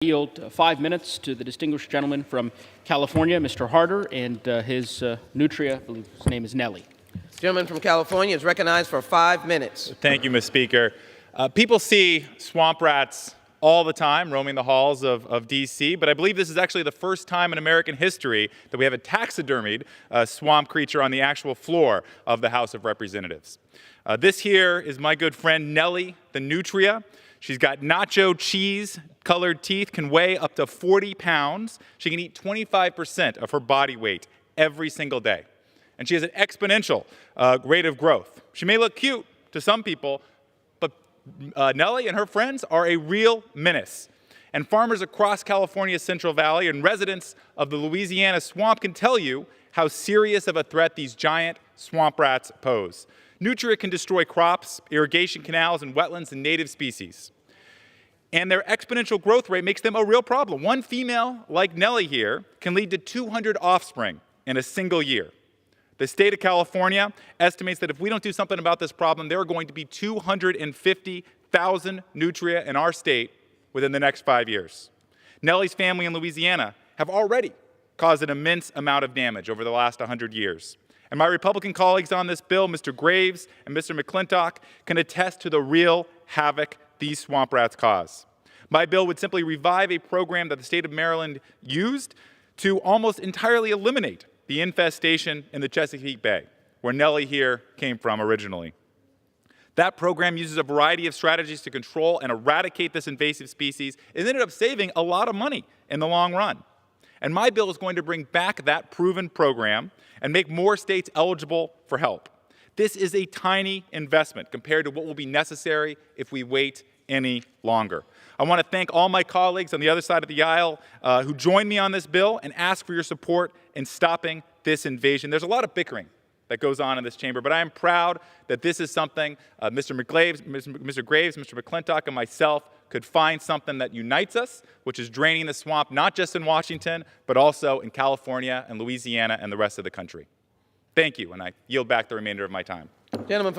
Yield 5 minutes to the distinguished gentleman from California, Mr. Harder, and his nutria, I believe his name is Nellie. The gentleman from California is recognized for 5 minutes. Thank you, Mr. Speaker. People see swamp rats all the time roaming the halls of D.C., but I believe this is actually the first time in American history that we have a taxidermied swamp creature on the actual floor of the House of Representatives. This here is my good friend Nellie the Nutria. She's got nacho cheese-colored teeth, can weigh up to 40 pounds. She can eat 25% of her body weight every single day. And she has an exponential rate of growth. She may look cute to some people, but Nellie and her friends are a real menace. And farmers across California's Central Valley and residents of the Louisiana swamp can tell you how serious of a threat these giant swamp rats pose. Nutria can destroy crops, irrigation canals, and wetlands and native species. And their exponential growth rate makes them a real problem. One female, like Nellie here, can lead to 200 offspring in a single year. The state of California estimates that if we don't do something about this problem, there are going to be 250,000 nutria in our state within the next 5 years. Nellie's family in Louisiana have already caused an immense amount of damage over the last 100 years. And my Republican colleagues on this bill, Mr. Graves and Mr. McClintock, can attest to the real havoc these swamp rats cause. My bill would simply revive a program that the state of Maryland used to almost entirely eliminate the infestation in the Chesapeake Bay, where Nellie here came from originally. That program uses a variety of strategies to control and eradicate this invasive species. It ended up saving a lot of money in the long run. And my bill is going to bring back that proven program and make more states eligible for help. This is a tiny investment compared to what will be necessary if we wait any longer. I want to thank all my colleagues on the other side of the aisle who joined me on this bill and ask for your support in stopping this invasion. There's a lot of bickering that goes on in this chamber, but I am proud that this is something Mr. Graves, Mr. McClintock, and myself could find something that unites us, which is draining the swamp, not just in Washington, but also in California and Louisiana and the rest of the country. Thank you, and I yield back the remainder of my time. Gentleman from